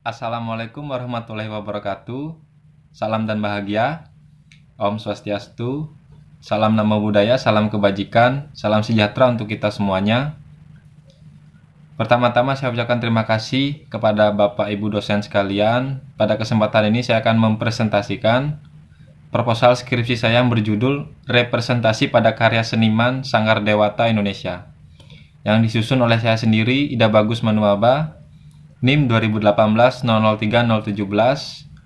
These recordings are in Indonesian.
Assalamualaikum warahmatullahi wabarakatuh. Salam dan bahagia. Om Swastiastu. Salam Namo Buddhaya, salam kebajikan, salam sejahtera untuk kita semuanya. Pertama-tama saya ucapkan terima kasih kepada Bapak Ibu dosen sekalian. Pada kesempatan ini saya akan mempresentasikan proposal skripsi saya yang berjudul Representasi pada Karya Seniman Sanggar Dewata Indonesia, yang disusun oleh saya sendiri, Ida Bagus Manuaba, NIM 2018-003-017,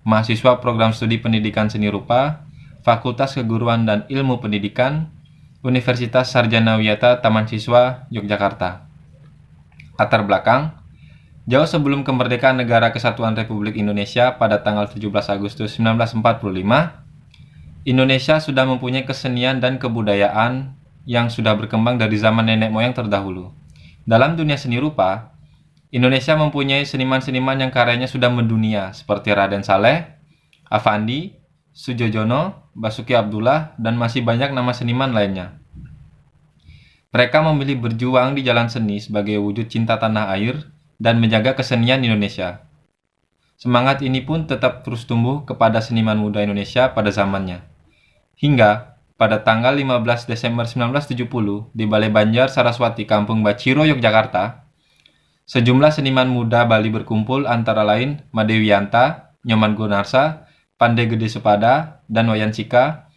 mahasiswa Program Studi Pendidikan Seni Rupa, Fakultas Keguruan dan Ilmu Pendidikan, Universitas Sarjana Wiyata Taman Siswa, Yogyakarta. Latar belakang, jauh sebelum kemerdekaan Negara Kesatuan Republik Indonesia pada tanggal 17 Agustus 1945, Indonesia sudah mempunyai kesenian dan kebudayaan yang sudah berkembang dari zaman nenek moyang terdahulu. Dalam dunia seni rupa, Indonesia mempunyai seniman-seniman yang karyanya sudah mendunia seperti Raden Saleh, Affandi, Sujojono, Basuki Abdullah, dan masih banyak nama seniman lainnya. Mereka memilih berjuang di jalan seni sebagai wujud cinta tanah air dan menjaga kesenian Indonesia. Semangat ini pun tetap terus tumbuh kepada seniman muda Indonesia pada zamannya. Hingga pada tanggal 15 Desember 1970 di Balai Banjar Saraswati, Kampung Baciro, Yogyakarta, sejumlah seniman muda Bali berkumpul, antara lain Made Wiyanta, Nyoman Gunarsa, Pandai Gede Supada, dan Wayan Cika.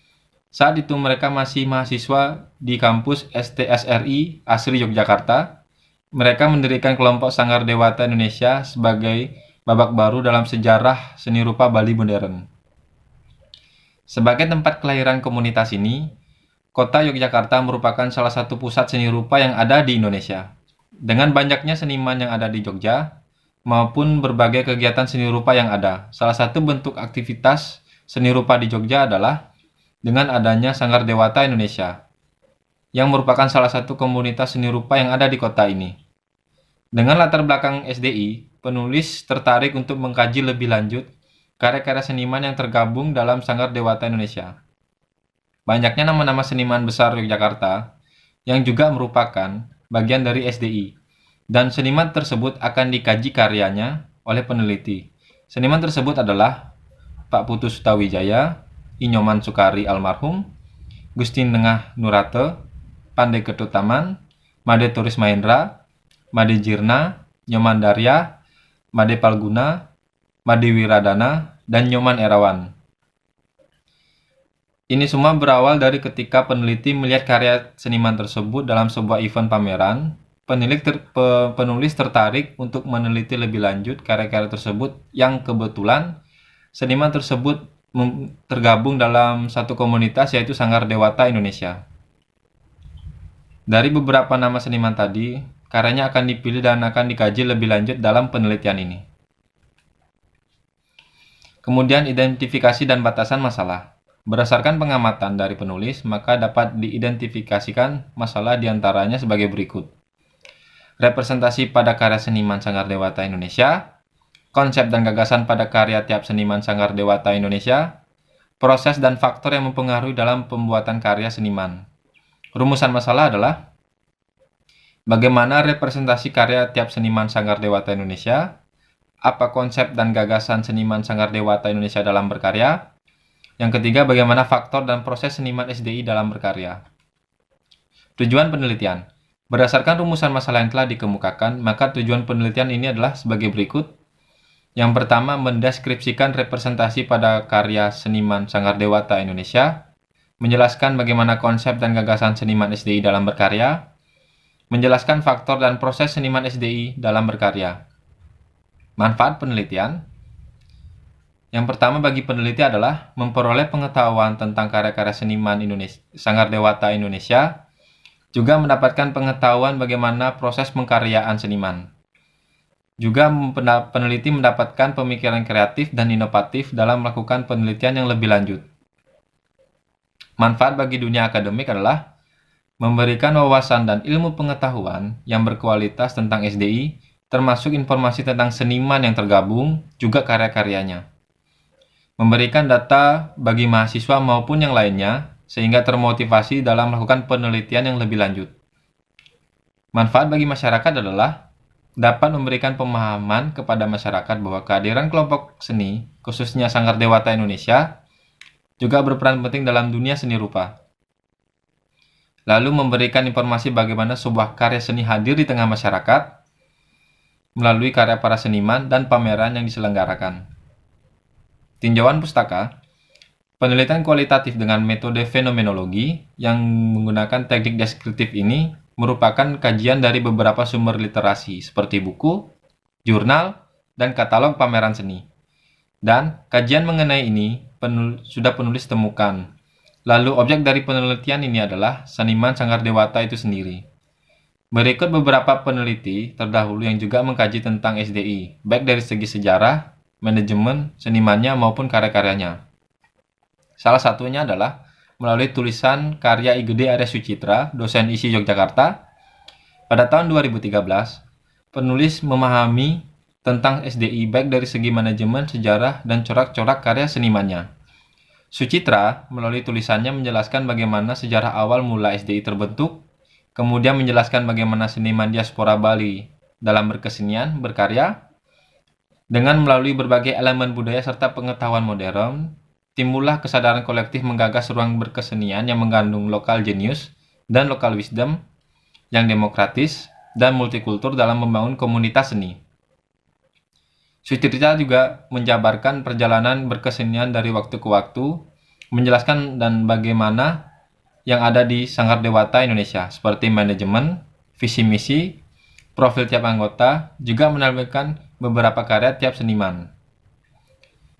Saat itu mereka masih mahasiswa di kampus STSRI Asri Yogyakarta. Mereka mendirikan kelompok Sanggar Dewata Indonesia sebagai babak baru dalam sejarah seni rupa Bali modern. Sebagai tempat kelahiran komunitas ini, kota Yogyakarta merupakan salah satu pusat seni rupa yang ada di Indonesia. Dengan banyaknya seniman yang ada di Jogja, maupun berbagai kegiatan seni rupa yang ada, salah satu bentuk aktivitas seni rupa di Jogja adalah dengan adanya Sanggar Dewata Indonesia, yang merupakan salah satu komunitas seni rupa yang ada di kota ini. Dengan latar belakang SDI, penulis tertarik untuk mengkaji lebih lanjut karya-karya seniman yang tergabung dalam Sanggar Dewata Indonesia. Banyaknya nama-nama seniman besar Yogyakarta yang juga merupakan bagian dari SDI, dan seniman tersebut akan dikaji karyanya oleh peneliti. Seniman tersebut adalah Pak Putu Sutawijaya, Inyoman Sukari almarhum, Gusti Nengah Nurate, Pandai Ketutaman, Made Turis Mahendra, Made Jirna, Nyoman Darya, Made Palguna, Made Wiradana, dan Nyoman Erawan. Ini semua berawal dari ketika peneliti melihat karya seniman tersebut dalam sebuah event pameran. Penulis tertarik untuk meneliti lebih lanjut karya-karya tersebut yang kebetulan seniman tersebut tergabung dalam satu komunitas, yaitu Sanggar Dewata Indonesia. Dari beberapa nama seniman tadi, karyanya akan dipilih dan akan dikaji lebih lanjut dalam penelitian ini. Kemudian identifikasi dan batasan masalah. Berdasarkan pengamatan dari penulis, maka dapat diidentifikasikan masalah diantaranya sebagai berikut. Representasi pada karya seniman Sanggar Dewata Indonesia, konsep dan gagasan pada karya tiap seniman Sanggar Dewata Indonesia, proses dan faktor yang mempengaruhi dalam pembuatan karya seniman. Rumusan masalah adalah bagaimana representasi karya tiap seniman Sanggar Dewata Indonesia, apa konsep dan gagasan seniman Sanggar Dewata Indonesia dalam berkarya, yang ketiga bagaimana faktor dan proses seniman SDI dalam berkarya. Tujuan penelitian. Berdasarkan rumusan masalah yang telah dikemukakan, maka tujuan penelitian ini adalah sebagai berikut. Yang pertama, mendeskripsikan representasi pada karya seniman Sanggar Dewata Indonesia, menjelaskan bagaimana konsep dan gagasan seniman SDI dalam berkarya, menjelaskan faktor dan proses seniman SDI dalam berkarya. Manfaat penelitian. Yang pertama bagi peneliti adalah memperoleh pengetahuan tentang karya-karya seniman Sanggar Dewata Indonesia, juga mendapatkan pengetahuan bagaimana proses pengkaryaan seniman. Juga peneliti mendapatkan pemikiran kreatif dan inovatif dalam melakukan penelitian yang lebih lanjut. Manfaat bagi dunia akademik adalah memberikan wawasan dan ilmu pengetahuan yang berkualitas tentang SDI, termasuk informasi tentang seniman yang tergabung, juga karya-karyanya. Memberikan data bagi mahasiswa maupun yang lainnya, sehingga termotivasi dalam melakukan penelitian yang lebih lanjut. Manfaat bagi masyarakat adalah dapat memberikan pemahaman kepada masyarakat bahwa kehadiran kelompok seni, khususnya Sanggar Dewata Indonesia, juga berperan penting dalam dunia seni rupa. Lalu memberikan informasi bagaimana sebuah karya seni hadir di tengah masyarakat melalui karya para seniman dan pameran yang diselenggarakan. Tinjauan pustaka, penelitian kualitatif dengan metode fenomenologi yang menggunakan teknik deskriptif ini merupakan kajian dari beberapa sumber literasi seperti buku, jurnal, dan katalog pameran seni. Dan kajian mengenai ini sudah penulis temukan. Lalu objek dari penelitian ini adalah seniman Sanggar Dewata itu sendiri. Berikut beberapa peneliti terdahulu yang juga mengkaji tentang SDI, baik dari segi sejarah, manajemen, senimannya maupun karya-karyanya. Salah satunya adalah melalui tulisan karya I Gede Arya Sucitra, dosen ISI Yogyakarta. Pada tahun 2013, penulis memahami tentang SDI baik dari segi manajemen, sejarah, dan corak-corak karya senimannya. Sucitra melalui tulisannya menjelaskan bagaimana sejarah awal mula SDI terbentuk, kemudian menjelaskan bagaimana seniman diaspora Bali dalam berkesenian, berkarya, dengan melalui berbagai elemen budaya serta pengetahuan modern, timbullah kesadaran kolektif menggagas ruang berkesenian yang mengandung lokal genius dan lokal wisdom yang demokratis dan multikultur dalam membangun komunitas seni. Sucitra juga menjabarkan perjalanan berkesenian dari waktu ke waktu, menjelaskan dan bagaimana yang ada di Sanggar Dewata Indonesia, seperti manajemen, visi misi, profil tiap anggota, juga menampilkan beberapa karya tiap seniman.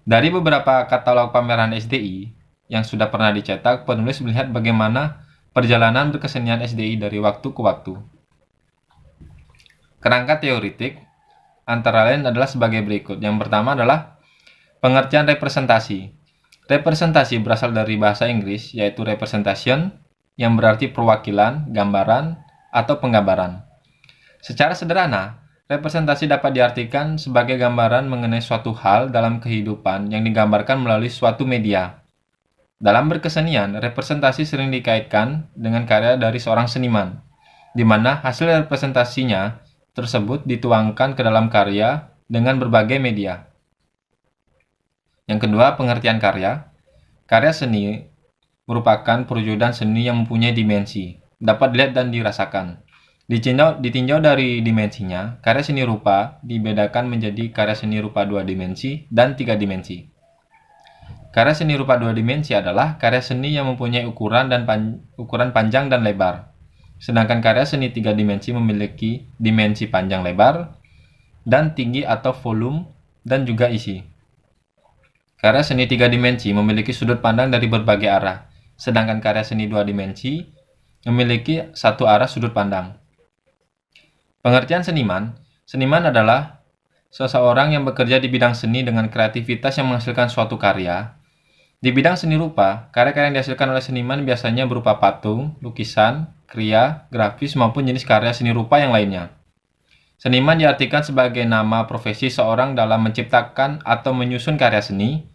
Dari beberapa katalog pameran SDI yang sudah pernah dicetak, penulis melihat bagaimana perjalanan berkesenian SDI dari waktu ke waktu. Kerangka teoritik antara lain adalah sebagai berikut. Yang pertama adalah pengertian representasi. Representasi berasal dari bahasa Inggris, yaitu representation, yang berarti perwakilan, gambaran, atau penggambaran. Secara sederhana, representasi dapat diartikan sebagai gambaran mengenai suatu hal dalam kehidupan yang digambarkan melalui suatu media. Dalam berkesenian, representasi sering dikaitkan dengan karya dari seorang seniman, di mana hasil representasinya tersebut dituangkan ke dalam karya dengan berbagai media. Yang kedua, pengertian karya. Karya seni merupakan perwujudan seni yang mempunyai dimensi, dapat dilihat dan dirasakan. Ditinjau dari dimensinya, karya seni rupa dibedakan menjadi karya seni rupa 2 dimensi dan 3 dimensi. Karya seni rupa 2 dimensi adalah karya seni yang mempunyai ukuran panjang dan lebar. Sedangkan karya seni 3 dimensi memiliki dimensi panjang lebar dan tinggi atau volume dan juga isi. Karya seni 3 dimensi memiliki sudut pandang dari berbagai arah, sedangkan karya seni 2 dimensi memiliki satu arah sudut pandang. Pengertian seniman. Seniman adalah seseorang yang bekerja di bidang seni dengan kreativitas yang menghasilkan suatu karya. Di bidang seni rupa, karya-karya yang dihasilkan oleh seniman biasanya berupa patung, lukisan, kriya, grafis, maupun jenis karya seni rupa yang lainnya. Seniman diartikan sebagai nama profesi seorang dalam menciptakan atau menyusun karya seni.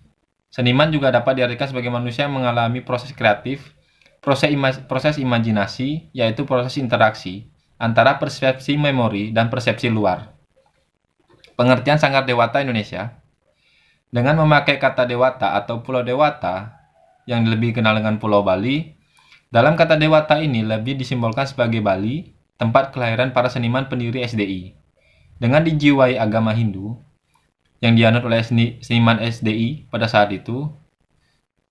Seniman juga dapat diartikan sebagai manusia yang mengalami proses kreatif, proses imajinasi, yaitu proses interaksi antara persepsi memori dan persepsi luar. Pengertian Sanggar Dewata Indonesia. Dengan memakai kata Dewata atau Pulau Dewata, yang lebih dikenal dengan Pulau Bali, dalam kata Dewata ini lebih disimbolkan sebagai Bali, tempat kelahiran para seniman pendiri SDI. Dengan dijiwai agama Hindu, yang dianut oleh seniman SDI pada saat itu,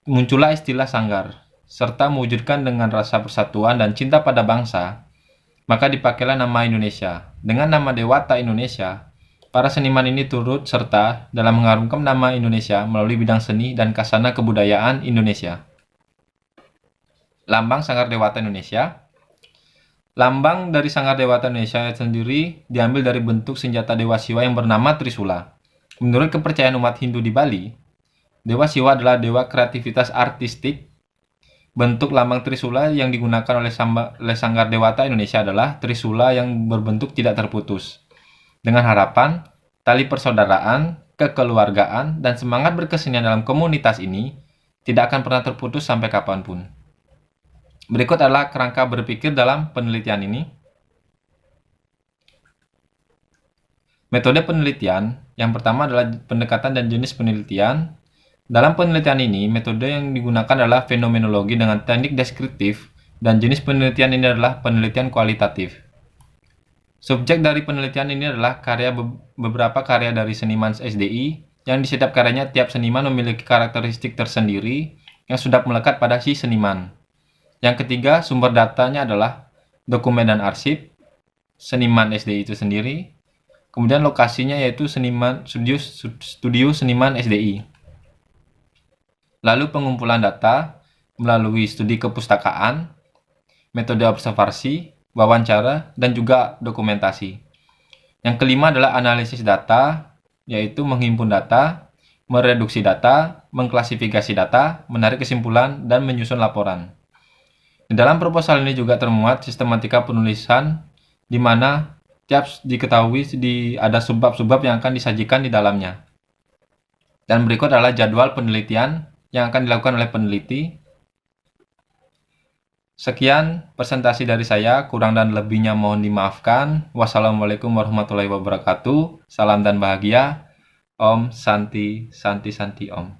muncullah istilah Sanggar, serta mewujudkan dengan rasa persatuan dan cinta pada bangsa, maka dipakailah nama Indonesia. Dengan nama Dewata Indonesia, para seniman ini turut serta dalam mengharumkan nama Indonesia melalui bidang seni dan kasana kebudayaan Indonesia. Lambang Sanggar Dewata Indonesia. Lambang dari Sanggar Dewata Indonesia sendiri diambil dari bentuk senjata Dewa Siwa yang bernama Trisula. Menurut kepercayaan umat Hindu di Bali, Dewa Siwa adalah dewa kreativitas artistik. Bentuk lambang Trisula yang digunakan oleh Sanggar Dewata Indonesia adalah Trisula yang berbentuk tidak terputus, dengan harapan, tali persaudaraan, kekeluargaan, dan semangat berkesenian dalam komunitas ini tidak akan pernah terputus sampai kapanpun. Berikut adalah kerangka berpikir dalam penelitian ini. Metode penelitian yang pertama adalah pendekatan dan jenis penelitian. Dalam penelitian ini, metode yang digunakan adalah fenomenologi dengan teknik deskriptif, dan jenis penelitian ini adalah penelitian kualitatif. Subjek dari penelitian ini adalah beberapa karya dari seniman SDI, yang di setiap karyanya tiap seniman memiliki karakteristik tersendiri yang sudah melekat pada si seniman. Yang ketiga, sumber datanya adalah dokumen dan arsip seniman SDI itu sendiri. Kemudian lokasinya yaitu studio seniman SDI. Lalu pengumpulan data melalui studi kepustakaan, metode observasi, wawancara, dan juga dokumentasi. Yang kelima adalah analisis data, yaitu menghimpun data, mereduksi data, mengklasifikasi data, menarik kesimpulan, dan menyusun laporan. Di dalam proposal ini juga termuat sistematika penulisan, di mana tiap diketahui ada subbab-subbab yang akan disajikan di dalamnya. Dan berikut adalah jadwal penelitian yang akan dilakukan oleh peneliti. Sekian presentasi dari saya, kurang dan lebihnya mohon dimaafkan. Wassalamualaikum warahmatullahi wabarakatuh. Salam dan bahagia. Om Santi Santi Santi Om.